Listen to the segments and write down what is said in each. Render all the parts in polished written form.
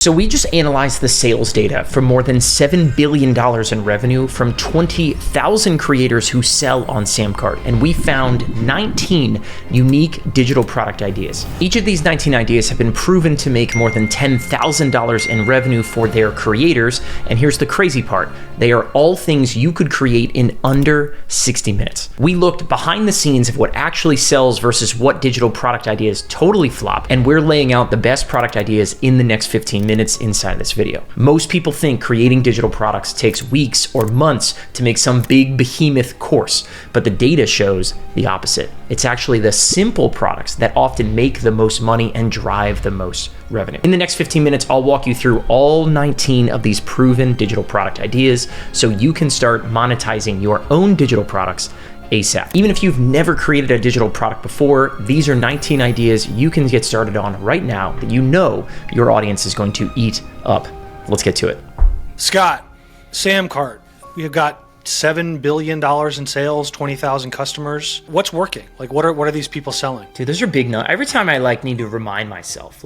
So we just analyzed the sales data from more than $7 billion in revenue from 20,000 creators who sell on SamCart, and we found 19 unique digital product ideas. Each of these 19 ideas have been proven to make more than $10,000 in revenue for their creators, and here's the crazy part. They are all things you could create in under 60 minutes. We looked behind the scenes of what actually sells versus what digital product ideas totally flop, and we're laying out the best product ideas in the next 15 minutes inside this video. Most people think creating digital products takes weeks or months to make some big behemoth course, but the data shows the opposite. It's actually the simple products that often make the most money and drive the most revenue. In the next 15 minutes, I'll walk you through all 19 of these proven digital product ideas so you can start monetizing your own digital products ASAP. Even if you've never created a digital product before, these are 19 ideas you can get started on right now that you know your audience is going to eat up. Let's get to it. Scott, SamCart, we have got $7 billion in sales, 20,000 customers. What's working? Like, what are these people selling? Dude, those are big numbers. Every time I need to remind myself,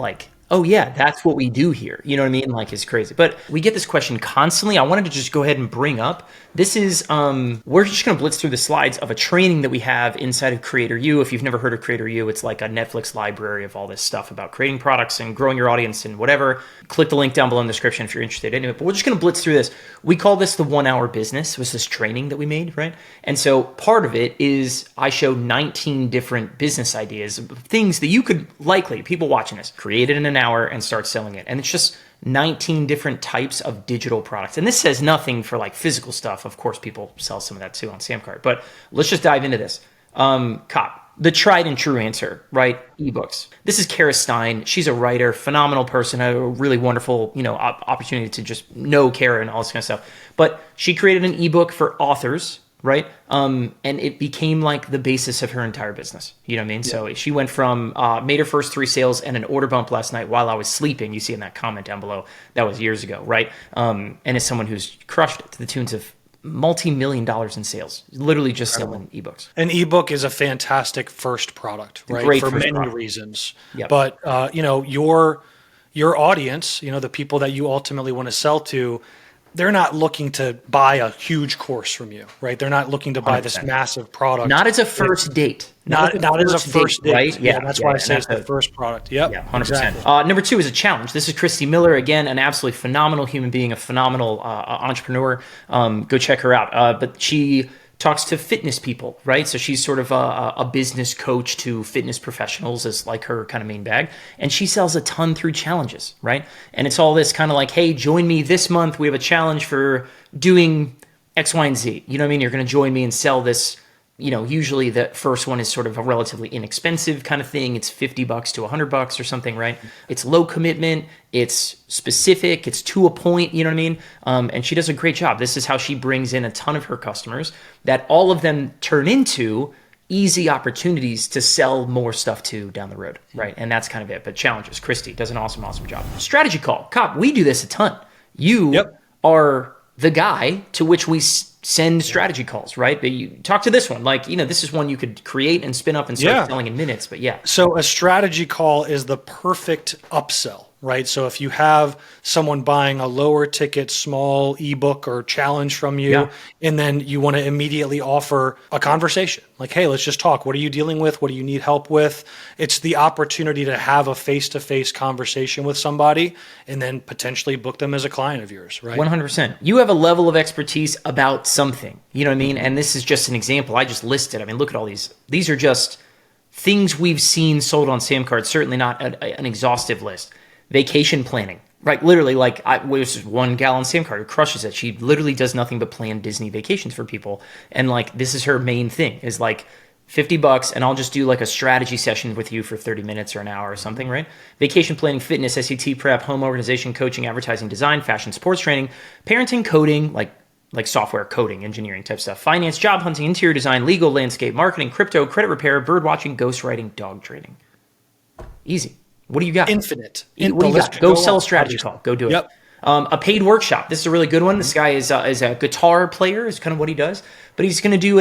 oh yeah, that's what we do here. You know what I mean? It's crazy. But we get this question constantly. I wanted to just go ahead and bring up, this is, we're just gonna blitz through the slides of a training that we have inside of Creator U. If you've never heard of Creator U, it's like a Netflix library of all this stuff about creating products and growing your audience and whatever. Click the link down below in the description if you're interested in it. But we're just gonna blitz through this. We call this the 1 hour business. It was this training that we made, right? And so part of it is I show 19 different business ideas, things that you could likely, people watching this, create it in an hour and start selling it. And it's just 19 different types of digital products. And this says nothing for physical stuff. Of course, people sell some of that too on SamCart, but let's just dive into this. Cop, the tried and true answer, right? Ebooks. This is Kara Stein. She's a writer, phenomenal person. I had a really wonderful, opportunity to just know Kara and all this kind of stuff. But she created an ebook for authors, right? And it became the basis of her entire business. You know what I mean? Yeah. So she went from, made her first 3 sales and an order bump last night while I was sleeping. You see in that comment down below, that was years ago, right? And as someone who's crushed it to the tunes of multi-million dollars in sales, literally just selling ebooks. An ebook is a fantastic first product, right? Great for many product. Reasons. Yep. But, your audience, the people that you ultimately want to sell to, they're not looking to buy a huge course from you, right? They're not looking to buy 100%. This massive product. Not as a first date. Not as a first date, right? Yeah, that's why I say it's the first product. Yep. Yeah, 100%. Exactly. Number 2 is a challenge. This is Christy Miller, again, an absolutely phenomenal human being, a phenomenal entrepreneur. Go check her out. But she talks to fitness people, right? So she's sort of a business coach to fitness professionals is her kind of main bag. And she sells a ton through challenges, right? And it's all this kind of hey, join me this month. We have a challenge for doing X, Y, and Z. You know what I mean? You're going to join me and sell this. Usually the first one is sort of a relatively inexpensive kind of thing. It's $50 to $100 or something, right? It's low commitment. It's specific. It's to a point, you know what I mean? And she does a great job. This is how she brings in a ton of her customers that all of them turn into easy opportunities to sell more stuff to down the road, right? And that's kind of it. But challenges. Christy does an awesome, awesome job. Strategy call. Cop, we do this a ton. You are the guy to which we send strategy calls, right? But you talk to this one, this is one you could create and spin up and start selling in minutes, but yeah. So a strategy call is the perfect upsell, right? So if you have someone buying a lower ticket, small ebook or challenge from you, and then you want to immediately offer a conversation, hey, let's just talk. What are you dealing with? What do you need help with? It's the opportunity to have a face-to-face conversation with somebody and then potentially book them as a client of yours, right? 100%. You have a level of expertise about something, you know what I mean? And this is just an example I just listed. I mean, look at all these. These are just things we've seen sold on SamCart, certainly not an exhaustive list. Vacation planning, right? Literally, there's just one gal on SamCart who crushes it. She literally does nothing but plan Disney vacations for people. And this is her main thing is $50 and I'll just do a strategy session with you for 30 minutes or an hour or something, right? Vacation planning, fitness, SAT prep, home organization, coaching, advertising, design, fashion, sports training, parenting, coding, like software coding, engineering type stuff, finance, job hunting, interior design, legal, landscape, marketing, crypto, credit repair, bird watching, ghostwriting, dog training. Easy. What do you got? Infinite. What do you got? Go sell a strategy call. Go do it. Yep. A paid workshop. This is a really good one. This guy is a guitar player is kind of what he does. But he's going to do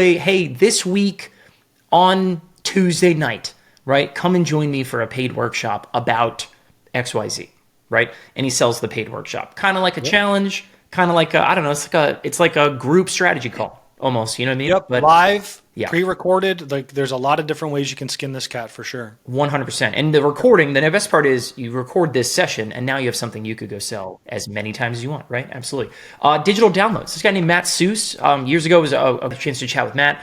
this week on Tuesday night, right? Come and join me for a paid workshop about XYZ. right? And he sells the paid workshop, kind of like a challenge, kind of like I don't know, it's like a group strategy call almost, you know what I mean? Yep. But Live, yeah, pre-recorded. Like there's a lot of different ways you can skin this cat for sure. 100%. And the recording, the best part is you record this session and now you have something you could go sell as many times as you want, right? Absolutely. Digital downloads. This guy named Matt Seuss, years ago was a chance to chat with Matt.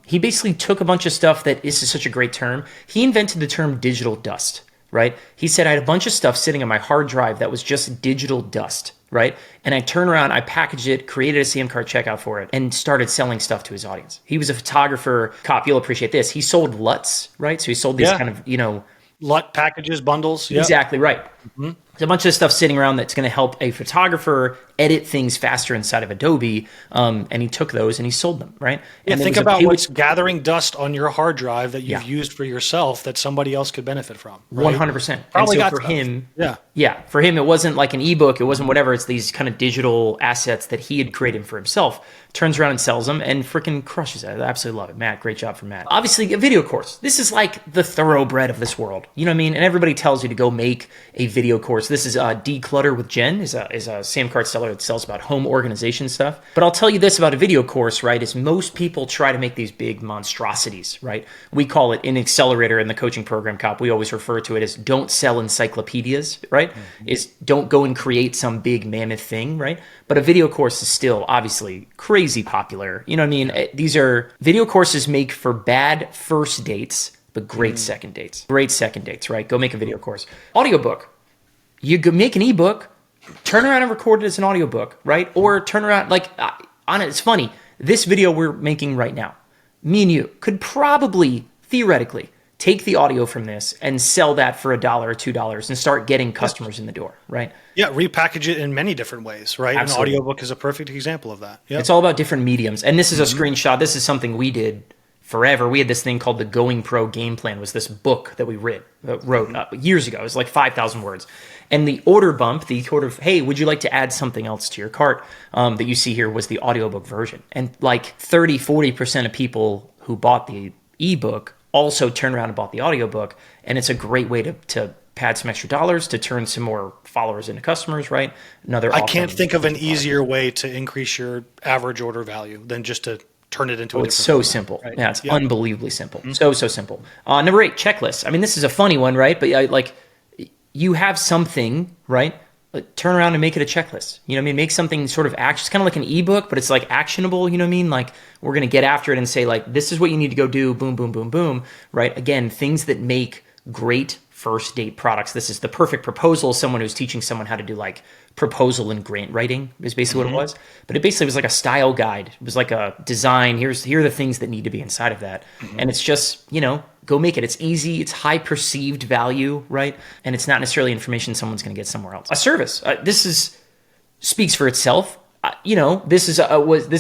He basically took a bunch of stuff that this is such a great term. He invented the term digital dust, right? He said, I had a bunch of stuff sitting on my hard drive that was just digital dust, right? And I turned around, I packaged it, created a SamCart checkout for it, and started selling stuff to his audience. He was a photographer. Cop, you'll appreciate this. He sold LUTs, right? So he sold these kind of, LUT packages, bundles. Yep. Exactly right. There's a bunch of stuff sitting around that's going to help a photographer edit things faster inside of Adobe. And he took those and he sold them, right? Yeah, and think about what's gathering dust on your hard drive that you've used for yourself that somebody else could benefit from. Right? 100%. Probably and so got for stuff. him, Yeah, for him, it wasn't like an ebook. It wasn't whatever. It's these kind of digital assets that he had created for himself. Turns around and sells them and freaking crushes it. I absolutely love it. Matt, great job for Matt. Obviously, a video course. This is like the thoroughbred of this world. You know what I mean? And everybody tells you to go make a video course. This is Declutter with Jen, is a SamCart seller that sells about home organization stuff. But I'll tell you this about a video course, right, is most people try to make these big monstrosities, right? We call it an accelerator in the coaching program, Cop. We always refer to it as don't sell encyclopedias, right? Is don't go and create some big mammoth thing, right? But a video course is still obviously crazy popular. You know what I mean? These are video courses make for bad first dates, but great second dates. Great second dates, right? Go make a video course. Audiobook. You go make an ebook, turn around and record it as an audiobook, right? Or turn around, like, on it. It's funny. This video we're making right now, me and you could probably, theoretically, take the audio from this and sell that for $1 or $2 and start getting customers in the door, right? Yeah, repackage it in many different ways, right? Absolutely. An audiobook is a perfect example of that. Yep. It's all about different mediums. And this is a screenshot. This is something we did forever. We had this thing called the Going Pro Game Plan, was this book that we wrote years ago. It was like 5,000 words. And the order bump, the order of, hey, would you like to add something else to your cart that you see here was the audiobook version. And like 30, 40% of people who bought the ebook also turned around and bought the audiobook. And it's a great way to pad some extra dollars, to turn some more followers into customers, right? I can't think of an easier way to increase your average order value than just to turn it into a different It's so format, simple. right? Yeah, it's unbelievably simple. So simple. Number 8, checklists. I mean, this is a funny one, right? But like, you have something, right? Turn around and make it a checklist. You know what I mean? Make something sort of action. It's kind of like an ebook, but it's like actionable. You know what I mean? Like, we're going to get after it and say, like, this is what you need to go do. Boom, boom, boom, boom. Right? Again, things that make great first date products. This is the perfect proposal. Someone who's teaching someone how to do like proposal and grant writing is basically what it was. But it basically was like a style guide. It was like a design. Here are the things that need to be inside of that. And it's just, go make it. It's easy. It's high perceived value, right? And it's not necessarily information someone's going to get somewhere else. A service. Speaks for itself. This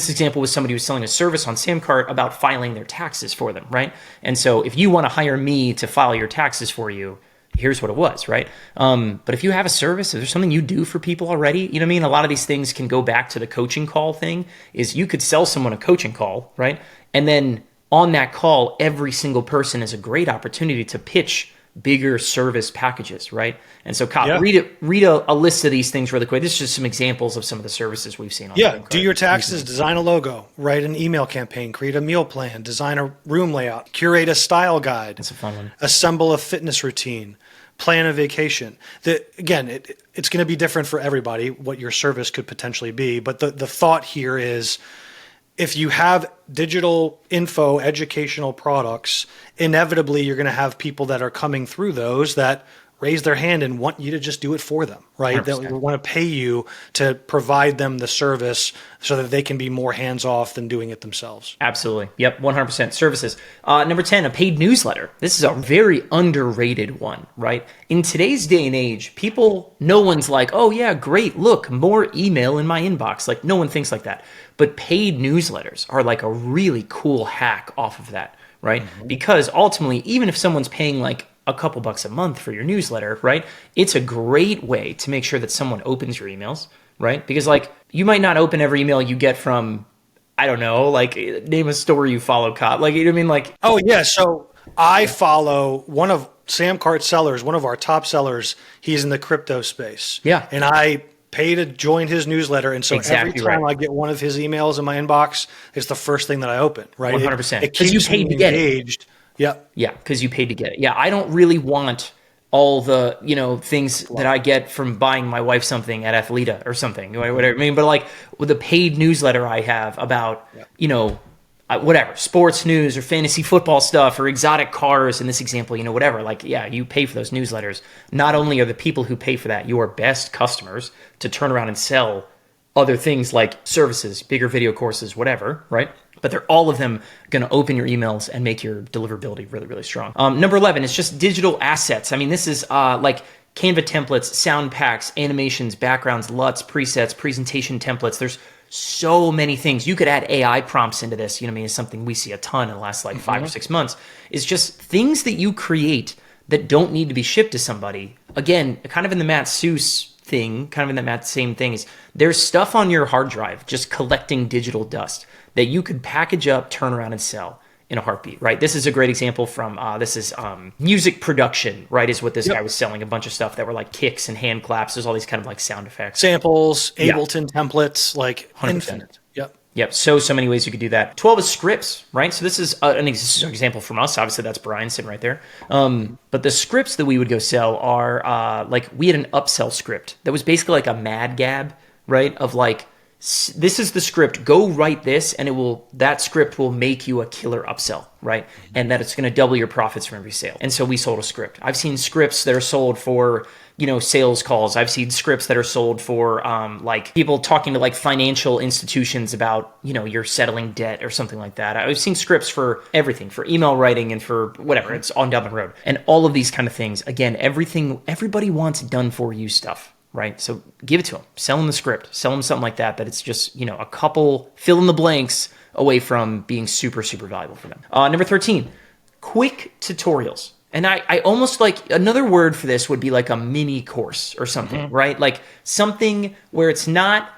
example was somebody who was selling a service on SamCart about filing their taxes for them, right? And so if you want to hire me to file your taxes for you, here's what it was, right? But if you have a service, if there's something you do for people already, you know what I mean? A lot of these things can go back to the coaching call thing, is you could sell someone a coaching call, right? And then on that call, every single person is a great opportunity to pitch bigger service packages, right? And so, read a list of these things really quick. This is just some examples of some of the services we've seen on SamCart. Do your taxes, design a logo, write an email campaign, create a meal plan, design a room layout, curate a style guide. That's a fun one. Assemble a fitness routine, plan a vacation. It's going to be different for everybody what your service could potentially be, but the thought here is, if you have digital info, educational products, inevitably you're going to have people that are coming through those that raise their hand and want you to just do it for them, right? 100%. That want to pay you to provide them the service so that they can be more hands-off than doing it themselves. Absolutely. Yep, 100%. Services. Number 10, a paid newsletter. This is a very underrated one, right? In today's day and age, no one's like, oh yeah, great, look, more email in my inbox. Like, no one thinks like that. But paid newsletters are like a really cool hack off of that, right? Because ultimately, even if someone's paying like a couple bucks a month for your newsletter, right? It's a great way to make sure that someone opens your emails, right? Because like, you might not open every email you get from, I don't know, like, name a story you follow, Cop. Like, you know what I mean? Like, oh yeah. So I follow one of SamCart sellers, one of our top sellers, he's in the crypto space. Yeah. And I pay to join his newsletter. And so Exactly every time right. I get one of his emails in my inbox, it's the first thing that I open, right? 100%. It Because you keeps paid me to get it. engaged. Yep. Yeah, because you paid to get it. Yeah, I don't really want all the, things that I get from buying my wife something at Athleta or something, whatever. I mean, but like with the paid newsletter I have about, whatever, sports news or fantasy football stuff or exotic cars in this example, whatever. Like, yeah, you pay for those newsletters. Not only are the people who pay for that your best customers to turn around and sell other things like services, bigger video courses, whatever, right? But they're all of them going to open your emails and make your deliverability really, really strong. Number 11 is just digital assets. I mean, this is like Canva templates, sound packs, animations, backgrounds, LUTs, presets, presentation templates. There's so many things. You could add AI prompts into this. It's something we see a ton in the last 5 or 6 months. Is just things that you create that don't need to be shipped to somebody. Again, kind of in the Matt Seuss thing, kind of in that same thing, is there's stuff on your hard drive just collecting digital dust that you could package up, turn around, and sell in a heartbeat, right? This is a great example from, music production, right, is what this guy was selling, a bunch of stuff that were like kicks and hand claps. There's all these kind of like sound effects. Samples, Ableton templates, like 100%. infinite. Yep. So many ways you could do that. 12 is scripts, right? So this is an example from us. Obviously, that's Brian sitting right there. But the scripts that we would go sell are we had an upsell script that was basically like a mad gab, right? Of like, this is the script. Go write this, and that script will make you a killer upsell, right? And that it's going to double your profits from every sale. And so we sold a script. I've seen scripts that are sold for sales calls. I've seen scripts that are sold for like people talking to like financial institutions about, you're settling debt or something like that. I've seen scripts for everything, for email writing and for whatever. It's on down the road. And all of these kind of things. Again, everybody wants done for you stuff, right? So give it to them. Sell them the script. Sell them something like that it's just, a couple fill in the blanks away from being super, super valuable for them. Number 13, quick tutorials. And I almost like another word for this would be like a mini course or something, right? Like something where it's not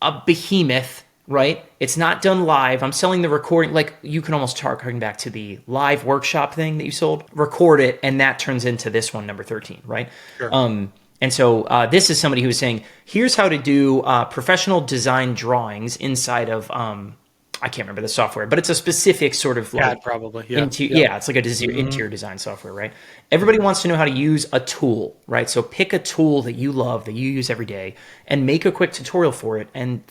a behemoth, right? It's not done live. I'm selling the recording. Like you can almost harken back to the live workshop thing that you sold. Record it, and that turns into this one, number 13, right? Sure. And so this is somebody who was saying, here's how to do professional design drawings inside of I can't remember the software, but it's a specific sort of like CAD probably. Yeah. It's like a interior design software, right? Everybody wants to know how to use a tool, right? So pick a tool that you love, that you use every day, and make a quick tutorial for it and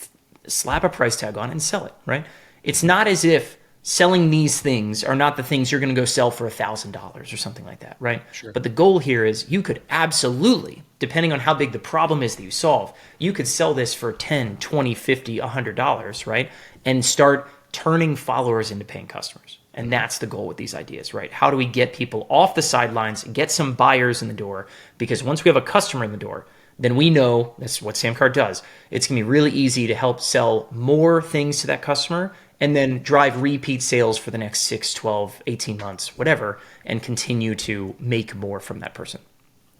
slap a price tag on it and sell it, right? It's not as if selling these things are not the things you're going to go sell for $1,000 or something like that, right? Sure. But the goal here is you could absolutely, depending on how big the problem is that you solve, you could sell this for $10, $20, $50, $100, right? And start turning followers into paying customers. And that's the goal with these ideas, right? How do we get people off the sidelines, get some buyers in the door? Because once we have a customer in the door, then we know, that's what SamCart does, it's going to be really easy to help sell more things to that customer and then drive repeat sales for the next 6, 12, 18 months, whatever, and continue to make more from that person.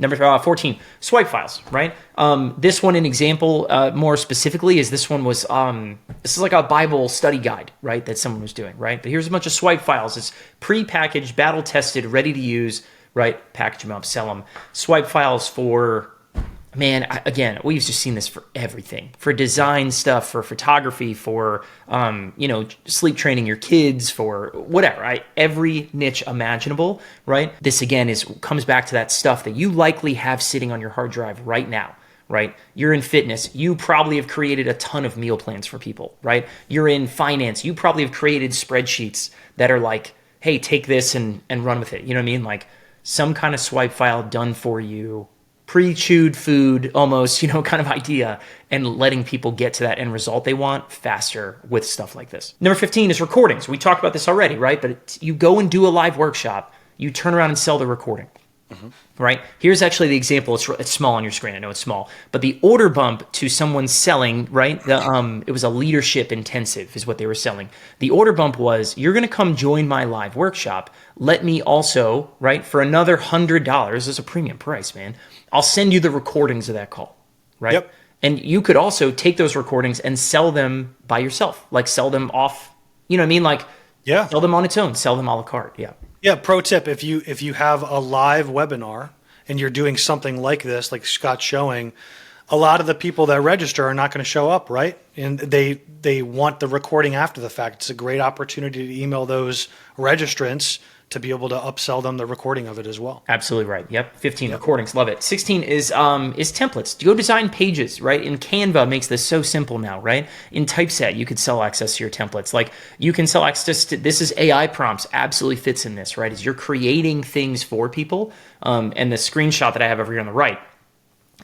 Number 14, swipe files, right? This one, an example more specifically, is this one was, this is like a Bible study guide, right, that someone was doing, right? But here's a bunch of swipe files. It's pre-packaged, battle-tested, ready to use, right? Package them up, sell them. Swipe files for, again, we've just seen this for everything. For design stuff, for photography, for, sleep training your kids, for whatever, right? Every niche imaginable, right? This, again, comes back to that stuff that you likely have sitting on your hard drive right now, right? You're in fitness. You probably have created a ton of meal plans for people, right? You're in finance. You probably have created spreadsheets that are like, hey, take this and run with it. You know what I mean? Like some kind of swipe file done for you, pre-chewed food almost, kind of idea, and letting people get to that end result they want faster with stuff like this. Number 15 is recordings. We talked about this already, right? But you go and do a live workshop, you turn around and sell the recording, right? Here's actually the example. It's small on your screen. I know it's small, but the order bump to someone selling, right? It was a leadership intensive is what they were selling. The order bump was, you're going to come join my live workshop. Let me also, right, for another $100, is a premium price, man. I'll send you the recordings of that call, right? Yep. And you could also take those recordings and sell them by yourself, like sell them off, you know what I mean? Like, yeah, sell them on its own, sell them a la carte, yeah. Yeah, pro tip, if you have a live webinar and you're doing something like this, like Scott's showing, a lot of the people that register are not going to show up, right? And they want the recording after the fact. It's a great opportunity to email those registrants to be able to upsell them the recording of it as well. Absolutely right. Yep. 15 recordings. Love it. 16 is templates. Go design pages, right? In Canva makes this so simple now, right? In Typeset, you could sell access to your templates. Like you can sell access to, this is AI prompts, absolutely fits in this, right? Is you're creating things for people. And the screenshot that I have over here on the right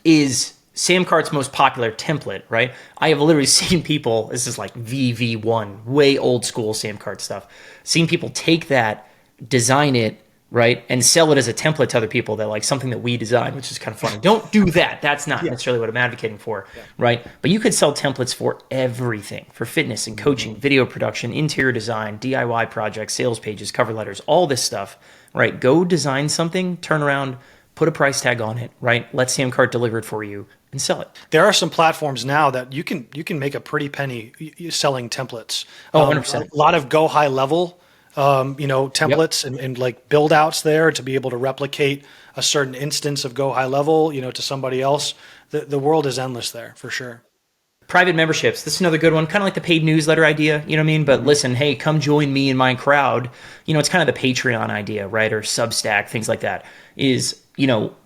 is SamCart's most popular template, right? I have literally seen people, this is like VV1, way old school SamCart stuff, seen people take that, design it, right, and sell it as a template to other people that like something that we design, which is kind of funny. Don't do that. That's not necessarily what I'm advocating for, right? But you could sell templates for everything, for fitness and coaching, video production, interior design, DIY projects, sales pages, cover letters, all this stuff, right? Go design something, turn around, put a price tag on it, right? Let SamCart deliver it for you and sell it. There are some platforms now that you can make a pretty penny selling templates. Oh, 100%. A lot of go high level templates and like build outs there to be able to replicate a certain instance of go high level, to somebody else. The world is endless there for sure. Private memberships. This is another good one, kind of like the paid newsletter idea, you know what I mean? But listen, hey, come join me in my crowd. It's kind of the Patreon idea, right? Or Substack, things like that is,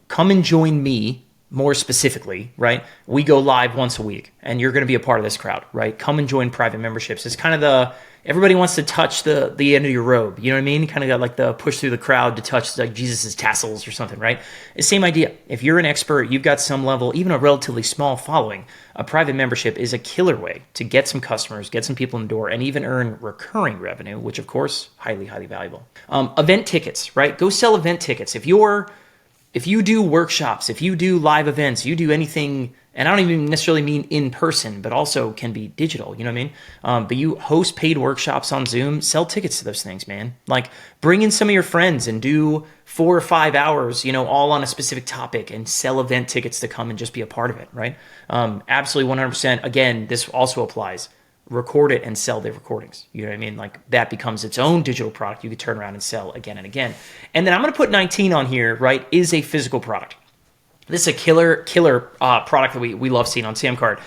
come and join me more specifically, right? We go live once a week and you're going to be a part of this crowd, right? Come and join private memberships. It's kind of everybody wants to touch the end of your robe. You know what I mean? Kind of got like the push through the crowd to touch like Jesus's tassels or something, right? It's the same idea. If you're an expert, you've got some level, even a relatively small following, a private membership is a killer way to get some customers, get some people in the door, and even earn recurring revenue, which of course, highly, highly valuable. Event tickets, right? Go sell event tickets. If you do workshops, if you do live events, you do anything, and I don't even necessarily mean in person, but also can be digital, you know what I mean? But you host paid workshops on Zoom, sell tickets to those things, man. Like bring in some of your friends and do 4 or 5 hours, all on a specific topic and sell event tickets to come and just be a part of it, right? Absolutely 100%. Again, this also applies. Record it and sell the recordings. You know what I mean? Like that becomes its own digital product you could turn around and sell again and again. And then I'm going to put 19 on here, right? Is a physical product. This is a killer product that we love seeing on SamCart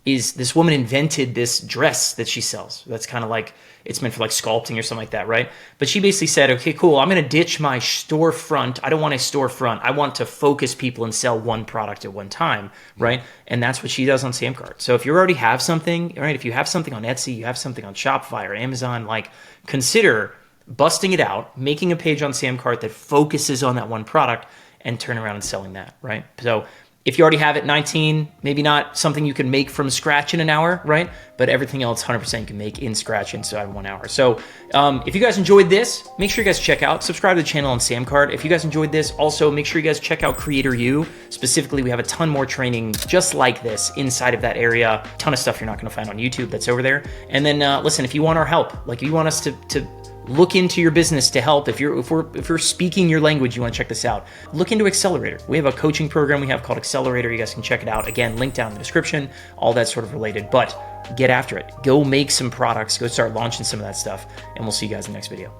is this woman invented this dress that she sells. That's kind of like, it's meant for like sculpting or something like that, right? But she basically said, okay, cool, I'm going to ditch my storefront. I don't want a storefront. I want to focus people and sell one product at one time, right? And that's what she does on SamCart. So if you already have something, right? If you have something on Etsy, you have something on Shopify or Amazon, like consider busting it out, making a page on SamCart that focuses on that one product and turn around and selling that, right? So if you already have it, 19, maybe not something you can make from scratch in an hour, right? But everything else, 100% you can make in scratch inside 1 hour. So if you guys enjoyed this, make sure you guys check out, subscribe to the channel on SamCart. If you guys enjoyed this, also make sure you guys check out Creator U. Specifically, we have a ton more training just like this inside of that area. A ton of stuff you're not gonna find on YouTube that's over there. And then listen, if you want our help, like if you want us to look into your business to help. If we're speaking your language, you want to check this out. Look into Accelerator. We have a coaching program we have called Accelerator. You guys can check it out. Again, link down in the description, all that sort of related, but get after it. Go make some products, go start launching some of that stuff, and we'll see you guys in the next video.